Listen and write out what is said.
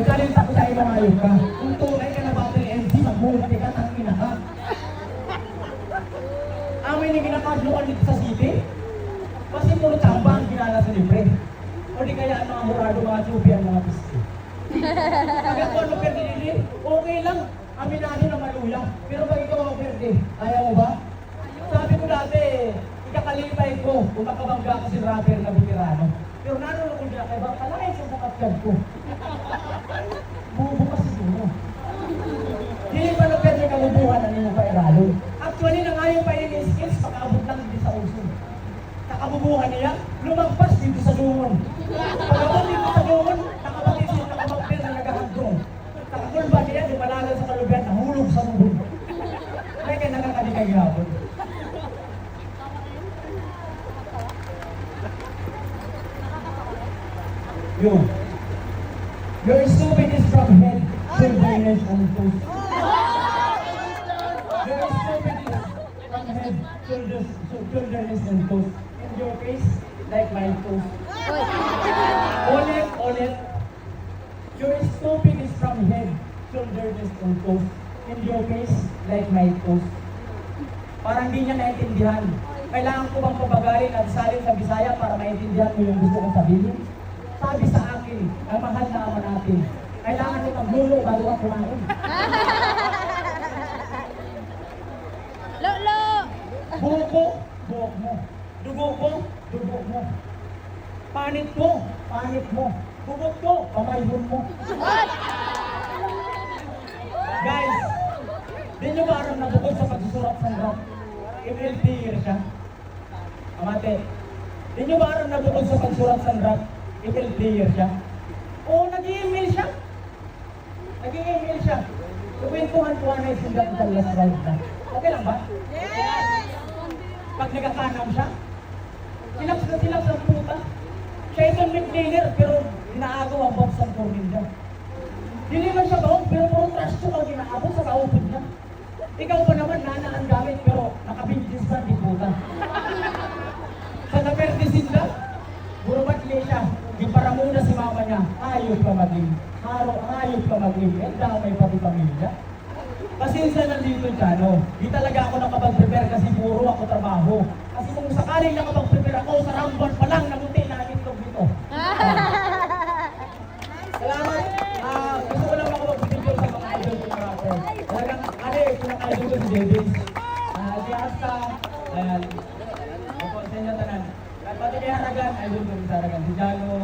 Nagsalita ko sa'yo mga ayun ka. Kung tunay ka na battery MC, maghulti ka ng inaha. Amin yung ginakadlukan dito sa city. Kasi puro tsamba ang ginala sa libre. O di kaya ang mga murado, mga chupi, ang mga pisti. Hanggang ko ano perde nili, okay lang. Amin natin na maluya. Pero pag ikaw ang perde, ayaw mo ba? Sabi ko dati, ikakalipay ko kung makabangga ko si rapper na veterano. Pero naroon ko dyan, kaya bang kalahin sa bukatyan ko. Bubo kasi siguro. Hindi pa na pwede kalubuhan ang inyong kairalo. Actually, na nga yung pailing skills, makaabot lang dito sa uso. Nakabubuhan niya, lumagpas dito sa lungon. Pagkabot dito sa lungon, nakabatisip, nakamagpil na nagahagdong. Nakakulba niya, lumalalan sa kalubian, nahulog sa lubog. Kaya kaya nakakalikay gabon. Your stupid is from head, shoulders, and toes. Your stupid is from head, shoulders, and toes. In your case, like my toes. Ulit. Your stupid is from head, shoulders, and toes. In your case, like my toes. Parang di niya naintindihan. Kailangan ko bang pabagalin at salin sa Bisaya para maintindihan mo yung gusto kong sabihin? Sabi sa akin, ang mahal na ama natin, kailangan mo maglulo bago ka kumain. Lolo! Buhok mo. Dugo mo. Panit mo. Bugot mo, pamayhon mo. Guys, di nyo ba aram nabukod sa pagsusurat ng rap? Email year siya. Amate, di nyo ba aram nabukod sa pagsurat ng rap? Email player siya. Oo, nag-i-email siya. Kukwentuhan ko na yung sindat sa last round na. Okay lang ba? Yes! Pag nagkakanam siya, silaps ang puta. Siya itong mid-laner, pero inaagaw ang box ang turnin niya. Hindi man siya baong, pero puro trash talk ang inaabot sa kaupod niya. Ikaw pa naman, nana ang gamit, pero nakabintis pa, di puta. Sa naperdisin na, burumat siya. Di para muna si mama niya, hayop ka maging. Hayop ka maging. Eh, damay pati pamilya. Pasensya na dito siya, no? Di talaga ako nakapag-prepare kasi puro ako trabaho. Kasi kung sakaling nakapag-prepare ako, sa rambuan pa lang, namunti na itlog dito. Salamat. Gusto ko lang makapag-video sa mga idol ko na rapper. Talagang, pinaka-idol ko si Davis. Si Asta, ayan. Ako sa inyo tanan. At pati kay Haragan, idol ko si Haragan. Si Jano,